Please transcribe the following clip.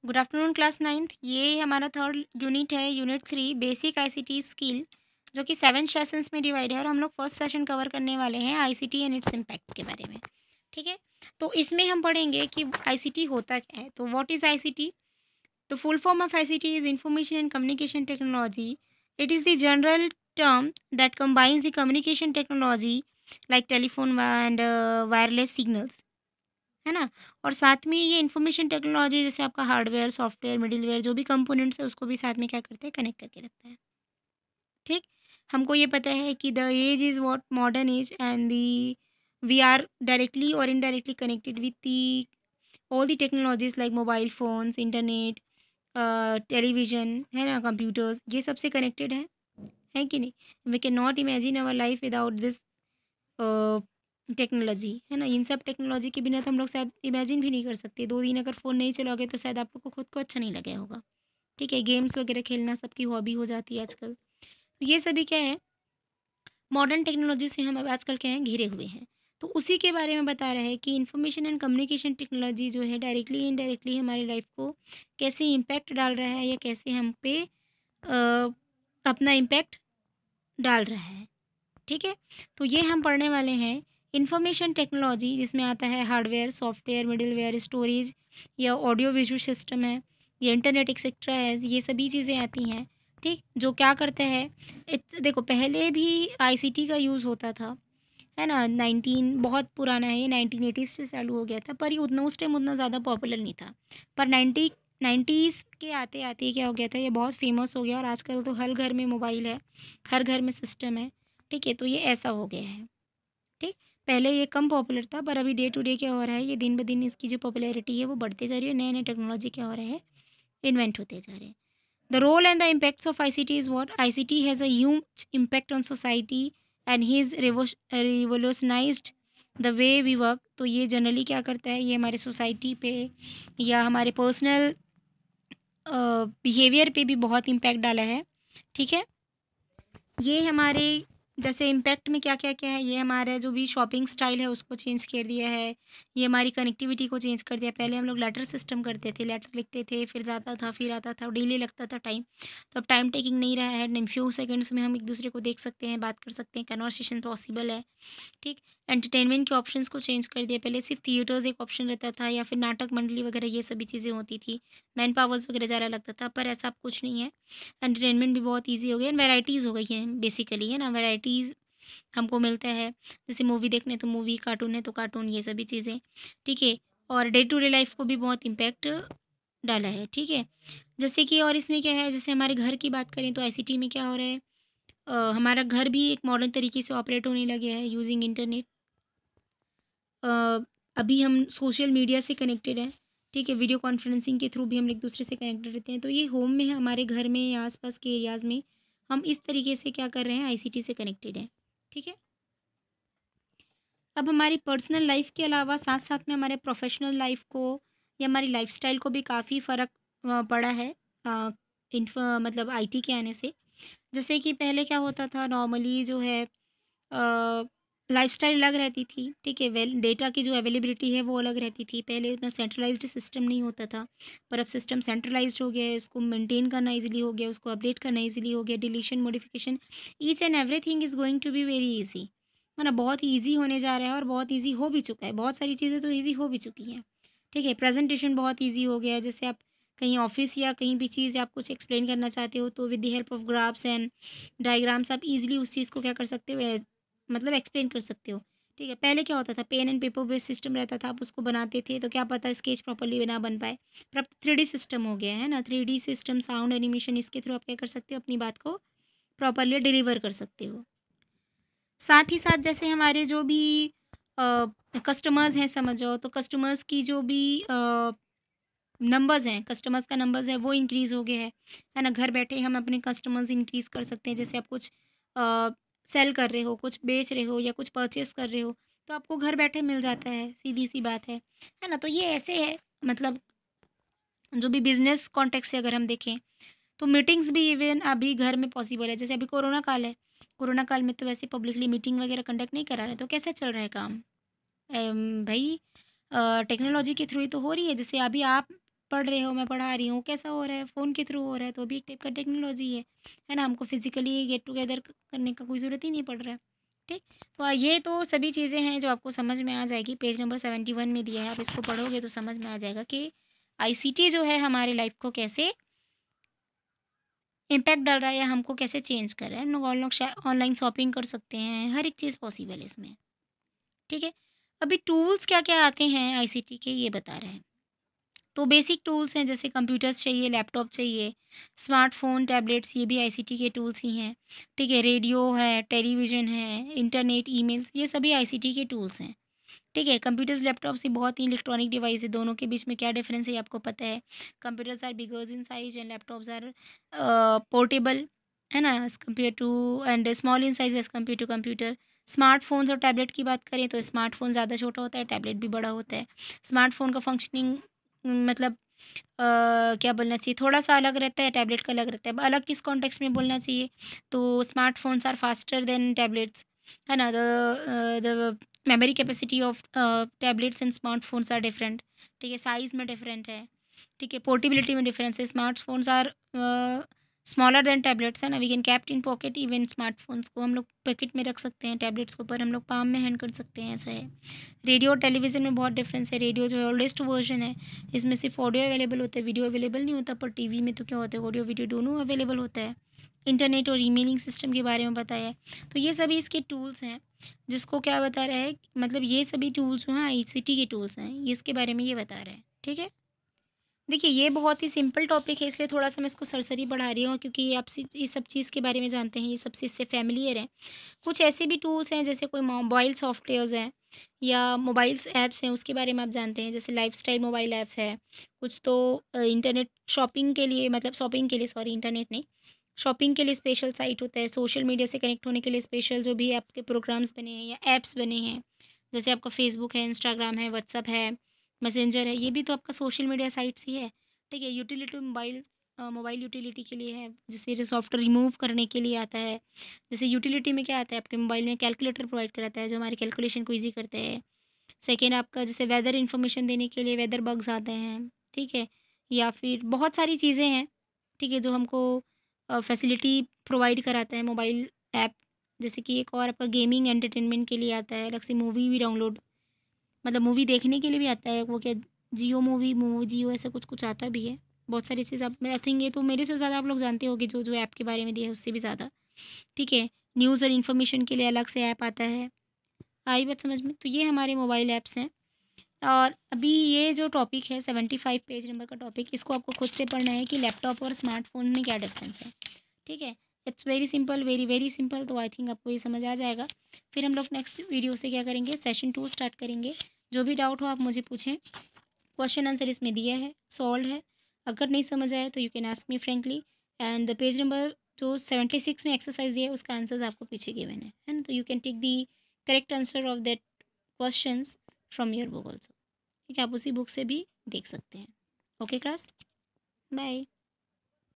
Good afternoon class ninth. ये हमारा third unit है, यूनिट 3 बेसिक आईसीटी स्किल, जो कि 7 सेशंस में डिवाइड है। और हम लोग फर्स्ट सेशन कवर करने वाले हैं आईसीटी एंड इट्स इम्पैक्ट के बारे में। ठीक है, तो इसमें हम पढ़ेंगे कि आईसीटी होता क्या है। तो what is ICT? The full form of ICT is information and communication technology. It is the general term that combines the communication technology like telephone and wireless signals, है ना। और साथ में ये इन्फॉर्मेशन टेक्नोलॉजी जैसे आपका हार्डवेयर, सॉफ्टवेयर, मिडलवेयर जो भी कंपोनेंट्स है उसको भी साथ में क्या करते हैं, कनेक्ट करके रखता है। ठीक, हमको ये पता है कि the age is what modern age and the we are directly और indirectly connected with the all the technologies like mobile phones, internet, television, है ना, कंप्यूटर्स, ये सबसे कनेक्टेड है कि नहीं? We can not imagine our life without this technology, है ना। इन सब टेक्नोलॉजी के बिना तो हम लोग शायद इमेजिन भी नहीं कर सकते। 2 दिन अगर फ़ोन नहीं चलाओगे तो शायद आप लोग को खुद को अच्छा नहीं लगेगा होगा। ठीक है, गेम्स वगैरह खेलना सबकी हॉबी हो जाती है आजकल। तो ये सभी क्या है, मॉडर्न टेक्नोलॉजी से हम अब आजकल क्या हैं, घिरे हुए हैं। तो उसी के बारे में बता रहा है कि इन्फॉर्मेशन एंड कम्युनिकेशन टेक्नोलॉजी जो है डायरेक्टली इनडायरेक्टली हमारी लाइफ को कैसे इम्पैक्ट डाल रहा है या कैसे हम पे अपना इम्पैक्ट डाल रहा है। ठीक है, तो ये हम पढ़ने वाले हैं इंफॉर्मेशन टेक्नोलॉजी, जिसमें आता है हार्डवेयर, सॉफ्टवेयर, मिडलवेयर, स्टोरेज या ऑडियो विजुअल सिस्टम है, ये इंटरनेट एक्सेट्रा है, ये सभी चीज़ें आती हैं। ठीक, जो क्या करते हैं, देखो पहले भी आईसीटी का यूज़ होता था, है ना। 19 बहुत पुराना है, ये 1980s से चालू हो गया था, पर ये उतना उस टाइम उतना ज़्यादा पॉपुलर नहीं था। पर 90s के आते आते क्या हो गया था, ये बहुत फेमस हो गया और आजकल तो हर घर में मोबाइल है, हर घर में सिस्टम है। ठीक है, तो ये ऐसा हो गया है। ठीक, पहले ये कम पॉपुलर था, पर अभी डे टू डे क्या हो रहा है, ये दिन ब दिन इसकी जो पॉपुलैरिटी है वो बढ़ते जा रही है। नए नए टेक्नोलॉजी क्या हो रहे हैं, इन्वेंट होते जा रहे हैं। The role and the impacts of ICT is what? ICT has a huge impact on society and he is revolutionised the way we work. तो ये जनरली क्या करता है, ये हमारे सोसाइटी पे या हमारे पर्सनल बिहेवियर पे भी बहुत इम्पैक्ट डाला है। ठीक है, ये हमारे जैसे इम्पैक्ट में क्या क्या क्या है, ये हमारा जो भी शॉपिंग स्टाइल है उसको चेंज कर दिया है। ये हमारी कनेक्टिविटी को चेंज कर दिया। पहले हम लोग लेटर सिस्टम करते थे, लेटर लिखते थे, फिर जाता था, फिर आता था, डेली लगता था टाइम। तो अब टाइम टेकिंग नहीं रहा है, इन फ्यू सेकंड्स में हम एक दूसरे को देख सकते हैं, बात कर सकते हैं, कन्वर्सेशन पॉसिबल है। ठीक, एंटरटेनमेंट के ऑप्शंस को चेंज कर दिया। पहले सिर्फ थिएटर्स एक ऑप्शन रहता था या फिर नाटक मंडली वगैरह, ये सभी चीज़ें होती थी, मैन पावर्स वगैरह ज़्यादा लगता था, पर ऐसा अब कुछ नहीं है। एंटरटेनमेंट भी बहुत ईजी हो गया, वैराइटीज़ हो गई हैं बेसिकली, है ना। वैराइटीज़ हमको मिलता है, जैसे मूवी देखने तो मूवी, कार्टून है तो कार्टून, ये सभी चीज़ें। ठीक है, और डे टू डे लाइफ को भी बहुत इम्पैक्ट डाला है। ठीक है, जैसे कि और इसमें क्या है, जैसे हमारे घर की बात करें तो आईसीटी में क्या हो रहा है, हमारा घर भी एक मॉडर्न तरीके से ऑपरेट होने लगे है यूजिंग इंटरनेट। अभी हम सोशल मीडिया से कनेक्टेड हैं। ठीक है, वीडियो कॉन्फ्रेंसिंग के थ्रू भी हम एक दूसरे से कनेक्टेड रहते हैं। तो ये होम में है, हमारे घर में या आसपास के एरियाज़ में हम इस तरीके से क्या कर रहे हैं, आईसीटी से कनेक्टेड हैं। ठीक है, अब हमारी पर्सनल लाइफ के अलावा साथ साथ में हमारे प्रोफेशनल लाइफ को या हमारी लाइफस्टाइल को भी काफ़ी फ़र्क पड़ा है, मतलब आईटी के आने से। जैसे कि पहले क्या होता था, नॉर्मली जो है लाइफ़स्टाइल अलग रहती थी। ठीक है, वेल डेटा की जो अवेलेबिलिटी है वो अलग रहती थी। पहले उतना सेंट्रलाइज़्ड सिस्टम नहीं होता था, पर अब सिस्टम सेंट्रलाइज़्ड हो गया है। इसको मेंटेन करना ईज़िली हो गया, उसको अपडेट करना ईज़िली हो गया। Deletion, modification, each and everything is going to be very easy, है ना। बहुत ईज़ी होने जा रहा है और बहुत ईज़ी हो भी चुका है। बहुत सारी चीज़ें तो ईज़ी हो भी चुकी हैं। ठीक है, प्रेज़ेंटेशन बहुत ईज़ी हो गया है। जैसे आप कहीं ऑफ़िस या कहीं भी चीज़ आप कुछ एक्सप्लेन करना चाहते हो तो with the help of graphs and diagrams आप ईज़िली उस चीज़ को क्या कर सकते हो, मतलब एक्सप्लेन कर सकते हो। ठीक है, पहले क्या होता था, pen and paper based system रहता था, आप उसको बनाते थे तो क्या पता स्केच प्रॉपर्ली ना बन पाए। पर अब 3D सिस्टम हो गया है ना, 3D सिस्टम, साउंड एनिमेशन, इसके थ्रू आप क्या कर सकते हो, अपनी बात को प्रॉपर्ली डिलीवर कर सकते हो। साथ ही साथ जैसे हमारे जो भी कस्टमर्स हैं, समझ जाओ, तो कस्टमर्स की जो भी नंबर्स हैं, कस्टमर्स का नंबर्स है वो इंक्रीज़ हो गया है ना। घर बैठे हम अपने कस्टमर्स इंक्रीज़ कर सकते हैं। जैसे आप कुछ सेल कर रहे हो, कुछ बेच रहे हो या कुछ परचेज़ कर रहे हो, तो आपको घर बैठे मिल जाता है, सीधी-सी बात है ना। तो ये ऐसे है, मतलब जो भी बिज़नेस कॉन्टेक्स्ट से अगर हम देखें, तो मीटिंग्स भी इवन अभी घर में पॉसिबल है। जैसे अभी कोरोना काल है, कोरोना काल में तो वैसे पब्लिकली मीटिंग वगैरह कंडक्ट नहीं करा रहे, तो कैसे चल रहा है काम? भई टेक्नोलॉजी के थ्रू ही तो हो रही है। जैसे अभी आप पढ़ रहे हो, मैं पढ़ा रही हूँ, कैसा हो रहा है? फ़ोन के थ्रू हो रहा है, तो भी एक टाइप का टेक्नोलॉजी है ना? हमको फिज़िकली गेट टुगेदर करने का कोई ज़रूरत ही नहीं पड़ रहा है, ठीक? तो ये तो सभी चीज़ें हैं जो आपको समझ में आ जाएगी, पेज नंबर 71 में दिया है, आप इसको पढ़ोगे तो समझ में आ जाएगा कि आईसीटी जो है हमारी लाइफ़ को कैसे इम्पैक्ट डाल रहा है या हमको कैसे चेंज कर रहा है। हम लोग ऑनलाइन शॉपिंग कर सकते हैं, हर एक चीज़ पॉसिबल है इसमें, ठीक है? अभी टूल्स क्या-क्या आते हैं आईसीटी के, ये बता रहे हैं। तो बेसिक टूल्स हैं, जैसे कंप्यूटर्स चाहिए, लैपटॉप चाहिए, स्मार्टफ़ोन, टैबलेट्स, ये भी आईसीटी के टूल्स ही हैं, ठीक है? रेडियो है, टेलीविज़न है, इंटरनेट, ईमेल्स, ये सभी आईसीटी के टूल्स हैं, ठीक है? कंप्यूटर्स, लैपटॉप्स, ये बहुत ही इलेक्ट्रॉनिक डिवाइस है, दोनों के बीच में क्या डिफरेंस है ये आपको पता है। Computers are bigger in size and laptops are portable, है ना? As compare to and small in size as compare to computer. Smartphones और टैबलेट की बात करें तो स्मार्टफ़ोन ज़्यादा छोटा होता है, टैबलेट भी बड़ा होता है। स्मार्टफ़ोन का फंक्शनिंग मतलब क्या बोलना चाहिए, थोड़ा-सा अलग रहता है, टैबलेट का अलग रहता है। अब अलग किस कॉन्टेक्स्ट में बोलना चाहिए, तो smartphones are faster than tablets, है ना? The memory capacity of tablets and smartphones are different, ठीक है? साइज़ में डिफरेंट है, ठीक है? पोर्टेबिलिटी में डिफरेंस है। Smartphones are smaller than tablets, है ना? We can kept in pocket, even smartphones को हम लोग पॉकेट में रख सकते हैं, टैबलेट्स को पर हम लोग पाम में हैंड कर सकते हैं, ऐसा है। रेडियो और टेलीविज़न में बहुत डिफरेंस है। रेडियो जो है ओल्डेस्ट वर्ज़न है, इसमें सिर्फ़ ऑडियो अवेलेबल होता है, वीडियो अवेलेबल नहीं होता, पर टीवी में तो क्या होता है, ऑडियो वीडियो दोनों अवेलेबल होता है। इंटरनेट और ईमेलिंग सिस्टम के बारे में बताया है। तो ये सभी इसके टूल्स हैं, जिसको क्या बता रहा है, मतलब ये सभी टूल्स जो हैं आईसीटी के टूल्स हैं, ये इसके बारे में ये बता रहा है, ठीक है? देखिए, ये बहुत ही सिंपल टॉपिक है, इसलिए थोड़ा-सा मैं इसको सरसरी पढ़ा रही हूँ, क्योंकि ये आप ये सब चीज़ के बारे में जानते हैं, ये सबसे इससे फ़ैमिलियर हैं। कुछ ऐसे भी टूल्स हैं, जैसे कोई मोबाइल सॉफ्टवेयर्स हैं या मोबाइल्स ऐप्स हैं, उसके बारे में आप जानते हैं, जैसे लाइफ़स्टाइल मोबाइल ऐप है। कुछ तो इंटरनेट शॉपिंग के लिए, मतलब शॉपिंग के लिए, सॉरी, इंटरनेट नहीं, शॉपिंग के लिए स्पेशल साइट होता है। सोशल मीडिया से कनेक्ट होने के लिए स्पेशल जो भी आपके प्रोग्राम्स बने हैं या ऐप्स बने हैं, जैसे आपका फ़ेसबुक है, इंस्टाग्राम है, व्हाट्सएप है, मैसेंजर है, ये भी तो आपका सोशल मीडिया साइट्स ही है, ठीक है? यूटिलिटी मोबाइल यूटिलिटी के लिए है, जैसे सॉफ्टवेयर रिमूव करने के लिए आता है। जैसे यूटिलिटी में क्या आता है, आपके मोबाइल में कैलकुलेटर प्रोवाइड कराता है, जो हमारी कैलकुलेशन को ईज़ी करता है। सेकंड, आपका जैसे वेदर इन्फॉर्मेशन देने के लिए वेदर बग्स आते हैं, ठीक है? या फिर बहुत सारी चीज़ें हैं, ठीक है, जो हमको फैसिलिटी प्रोवाइड कराता है मोबाइल ऐप। जैसे कि एक और आपका गेमिंग एंटरटेनमेंट के लिए आता है, अलग से मूवी भी डाउनलोड, मतलब मूवी देखने के लिए भी आता है, वो क्या, जियो मूवी, जियो, ऐसा कुछ-कुछ आता भी है। बहुत सारी चीज़ आप, मैं आई थिंक ये तो मेरे से ज़्यादा आप लोग जानते होंगे, जो ऐप के बारे में दिया है उससे भी ज़्यादा, ठीक है? न्यूज़ और इन्फॉर्मेशन के लिए अलग से ऐप आता है। आई बात समझ में? तो ये हमारे मोबाइल ऐप्स हैं। और अभी ये जो टॉपिक है 75 पेज नंबर का टॉपिक, इसको आपको खुद से पढ़ना है कि लैपटॉप और स्मार्टफ़ोन में क्या डिफ़रेंस है, ठीक है? It's very simple, very, very simple, तो आई थिंक आपको ये समझ आ जाएगा। फिर हम लोग नेक्स्ट वीडियो से क्या करेंगे, सेशन 2 स्टार्ट करेंगे। जो भी डाउट हो आप मुझे पूछें, क्वेश्चन आंसर इसमें दिया है, सॉल्व्ड है। अगर नहीं समझ आया तो you can ask me frankly, and the page number जो 76 में एक्सरसाइज दिया है उसका आंसर्स आपको पीछे गिवन है ना? तो you can take the correct answer of that questions from your book also, ठीक है? आप उसी बुक से भी देख सकते हैं। Okay class, bye.